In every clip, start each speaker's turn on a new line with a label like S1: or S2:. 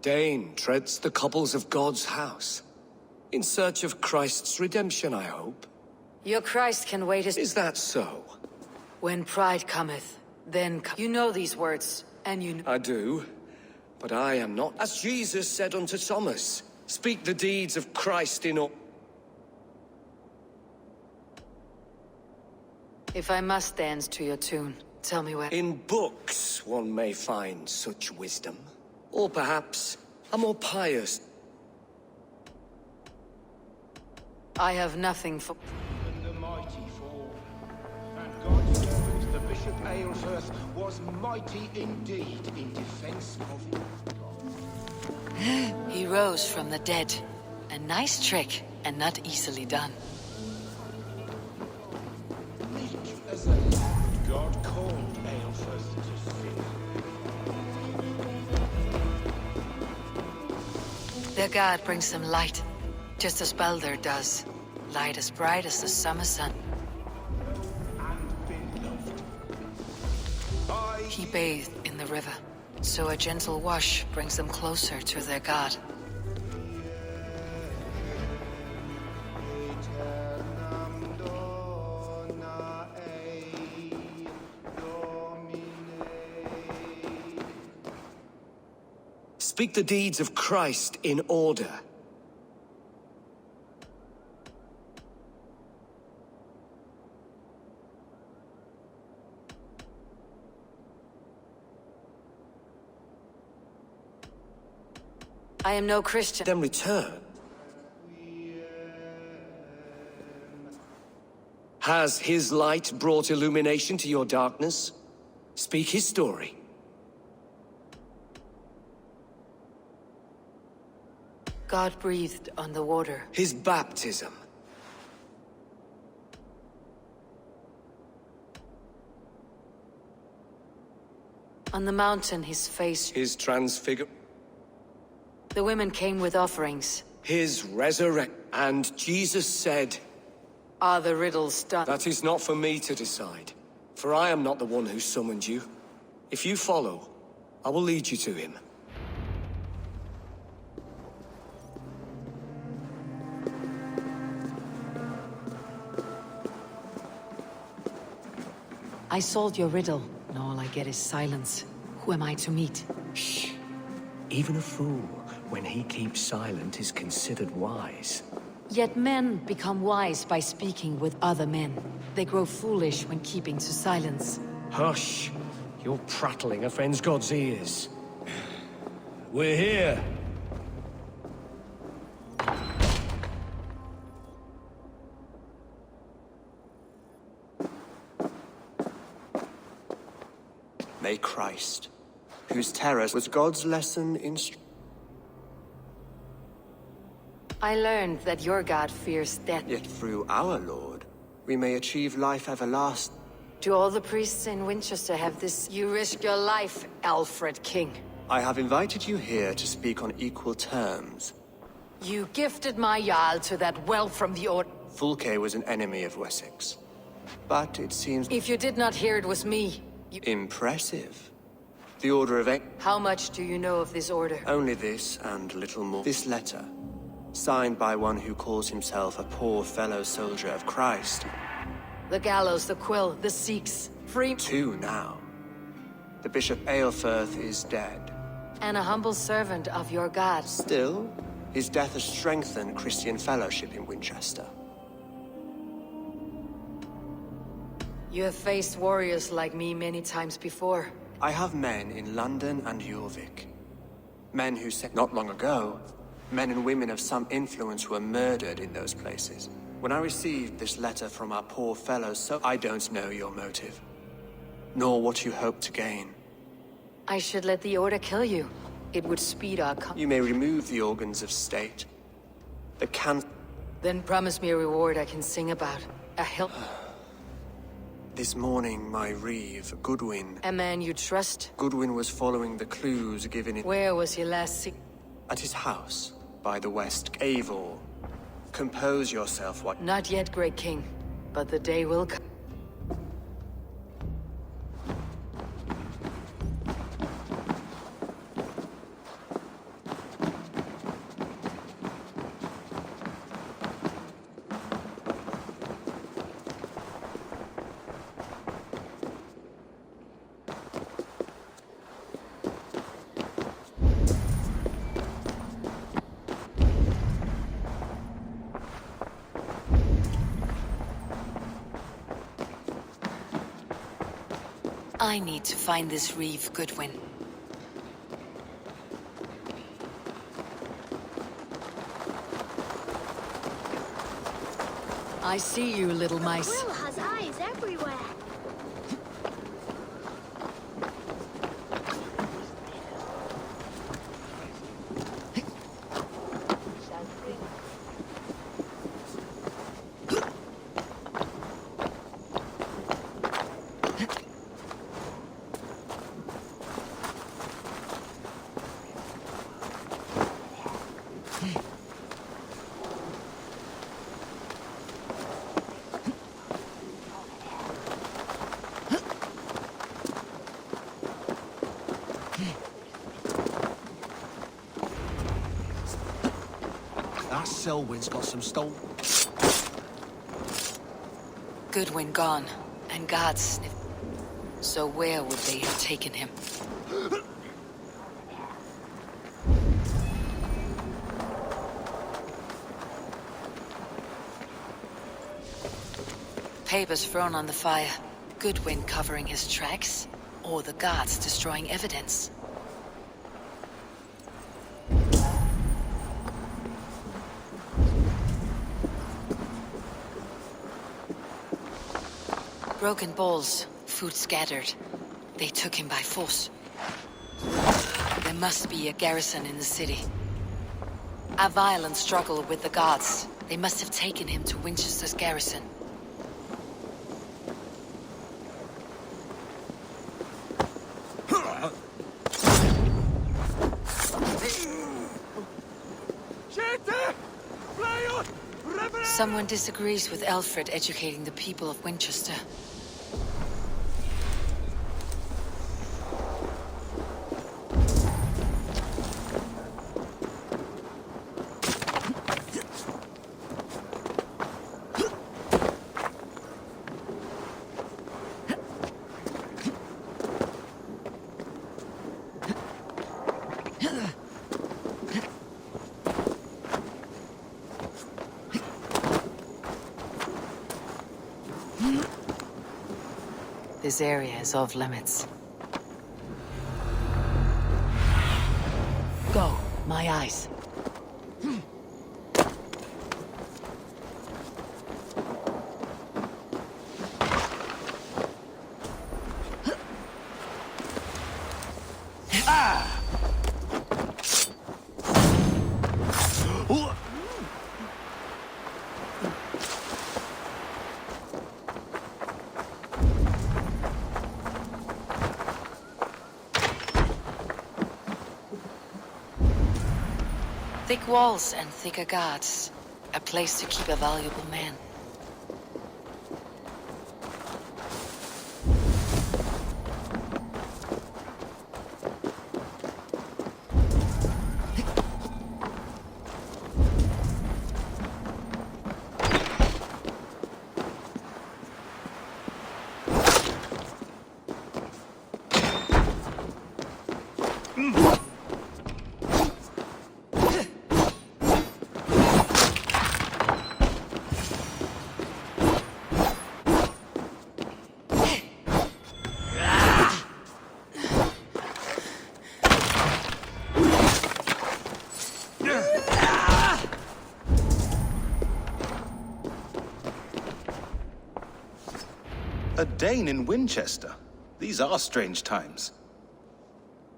S1: Dane treads the cobbles of God's house. In search of Christ's redemption, I hope.
S2: Your Christ can wait his...
S1: Is that so?
S2: When pride cometh, then... You know these words, and you...
S1: I do, but I am not. As Jesus said unto Thomas, speak the deeds of Christ in all...
S2: If I must dance to your tune, tell me where...
S1: In books one may find such wisdom. Or perhaps a more pious...
S2: I have nothing for...
S3: And the mighty fall. And God's servant, the Bishop Aelfirth, was mighty indeed in defense of God.
S2: He rose from the dead. A nice trick, and not easily done.
S3: Meek as a lamb, God called Aelfirth to sin.
S2: Their god brings them light, just as Baldur does. Light as bright as the summer sun.
S3: And beloved.
S2: He bathed in the river, so a gentle wash brings them closer to their god.
S1: Speak the deeds of Christ in order.
S2: I am no Christian.
S1: Then return. Has his light brought illumination to your darkness? Speak his story.
S2: God breathed on the water.
S1: His baptism.
S2: On the mountain, his face...
S1: His transfigure...
S2: The women came with offerings.
S1: His resurrect... And Jesus said...
S2: Are the riddles done?
S1: That is not for me to decide. For I am not the one who summoned you. If you follow, I will lead you to him.
S2: I solved your riddle, and all I get is silence. Who am I to meet?
S1: Shh. Even a fool, when he keeps silent, is considered wise.
S2: Yet men become wise by speaking with other men. They grow foolish when keeping to silence.
S1: Hush! Your prattling offends God's ears. We're here!
S4: May Christ, whose terror was God's lesson in...
S2: I learned that your god fears death.
S4: Yet through our Lord, we may achieve life everlasting.
S2: Do all the priests in Winchester have this? You risk your life, Alfred King.
S4: I have invited you here to speak on equal terms.
S2: You gifted my Jarl to that well from the Order.
S4: Fulke was an enemy of Wessex. But it seems...
S2: If you did not hear it was me, you...
S4: Impressive. The Order of...
S2: How much do you know of this order?
S4: Only this and little more. This letter, signed by one who calls himself a poor fellow soldier of Christ.
S2: The gallows, the quill, the Sikhs, free...
S4: Two now. The Bishop Aelfirth is dead.
S2: And a humble servant of your god.
S4: Still, his death has strengthened Christian fellowship in Winchester.
S2: You have faced warriors like me many times before.
S4: I have men in London and Jorvik. Men who said not long ago, men and women of some influence were murdered in those places. When I received this letter from our poor fellows, so I don't know your motive, nor what you hope to gain.
S2: I should let the Order kill you. It would speed our
S4: You may remove the organs of state. The can...
S2: Then promise me a reward I can sing about. A help...
S4: This morning, my reeve, Goodwin...
S2: A man you trust?
S4: Goodwin was following the clues given in...
S2: Where was he last seen?
S4: At his house, by the west. Eivor, compose yourself, what...
S2: Not yet, great king. But the day will come. I need to find this reeve, Goodwin.
S5: I see you, little mice.
S6: Quill has eyes everywhere.
S3: That Selwyn's got some stone.
S2: Goodwin gone, and guards sniff. So where would they have taken him? Papers thrown on the fire. Goodwin covering his tracks, or the guards destroying evidence. Broken bowls, food scattered. They took him by force. There must be a garrison in the city. A violent struggle with the guards. They must have taken him to Winchester's garrison. Someone disagrees with Alfred educating the people of Winchester. This area is off limits.
S5: Go, my eyes.
S2: Thick walls and thicker guards. A place to keep a valuable man.
S7: A Dane in Winchester? These are strange times.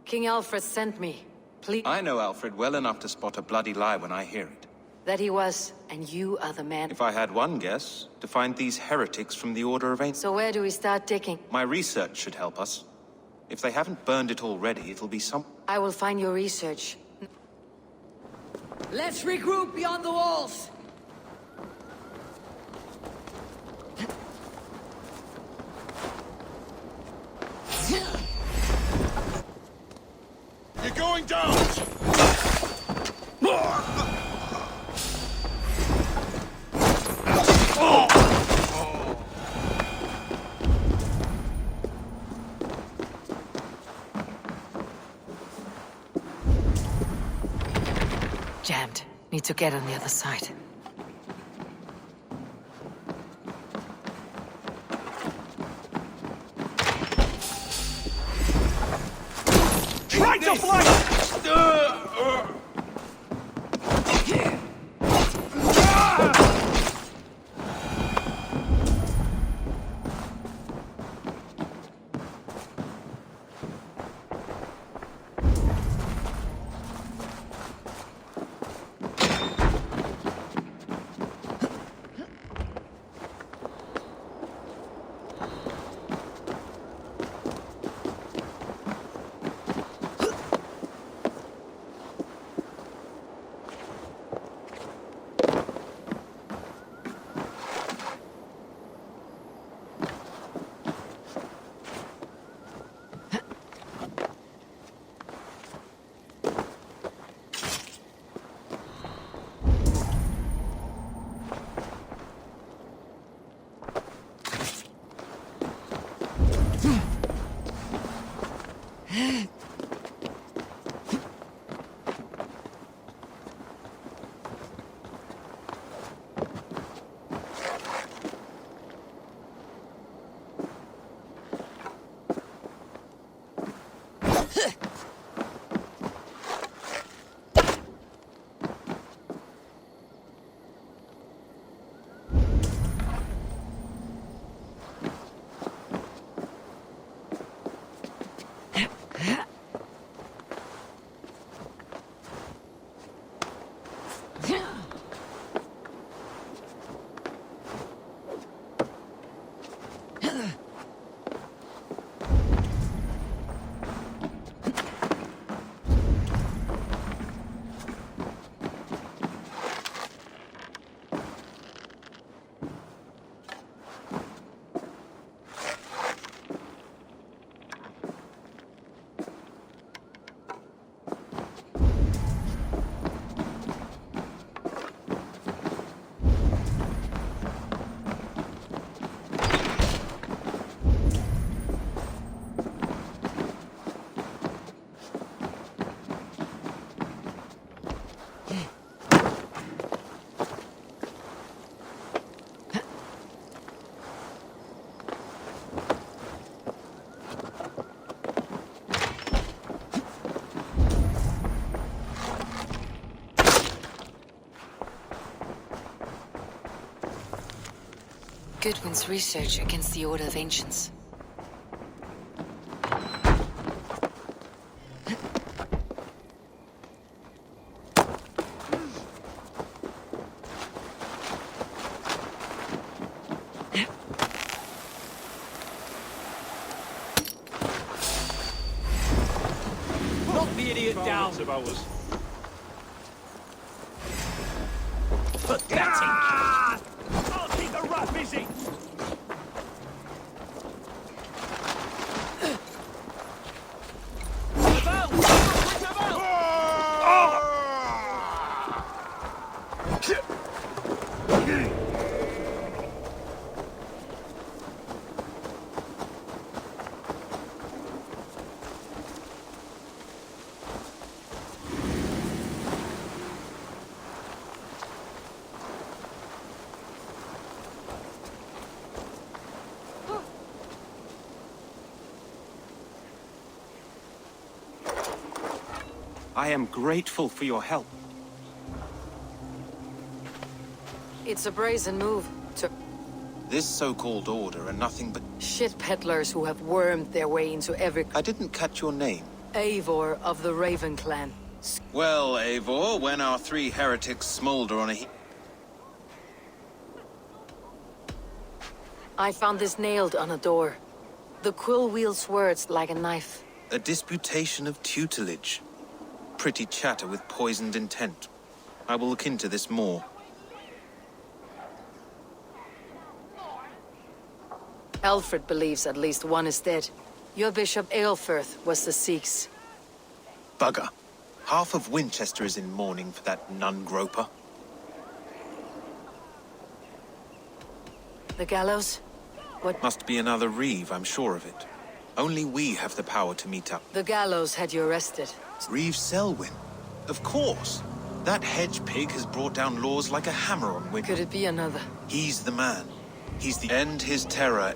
S5: King Alfred sent me. Please.
S7: I know Alfred well enough to spot a bloody lie when I hear it.
S5: That he was, and you are the man.
S7: If I had one guess, to find these heretics from the Order of Ancient...
S5: So where do we start digging?
S7: My research should help us. If they haven't burned it already, it'll be some...
S5: I will find your research. Let's regroup beyond the walls!
S3: You're going down!
S2: Jammed. Need to get on the other side.
S3: your flank!
S2: Goodwin's research against the Order of Ancients.
S3: Knock the idiot down! Of ours. I'll keep the rat busy!
S7: I am grateful for your help.
S5: It's a brazen move to
S7: This so-called order are nothing but...
S5: shit peddlers who have wormed their way into every
S7: I didn't catch your name.
S5: Eivor of the Raven clan.
S7: Well, Eivor, when our three heretics smolder on a
S5: I found this nailed on a door. The quill wields words like a knife.
S7: A disputation of tutelage. Pretty chatter with poisoned intent. I will look into this more.
S5: Alfred believes at least one is dead. Your Bishop Aelfirth was the Sikhs.
S7: Bugger. Half of Winchester is in mourning for that nun-groper.
S5: The gallows? What?
S7: Must be another reeve, I'm sure of it. Only we have the power to meet up.
S5: The gallows had you arrested.
S7: Reeve Selwyn? Of course. That hedge pig has brought down laws like a hammer on Win.
S5: Could it be another?
S7: He's the man. He's the end his terror,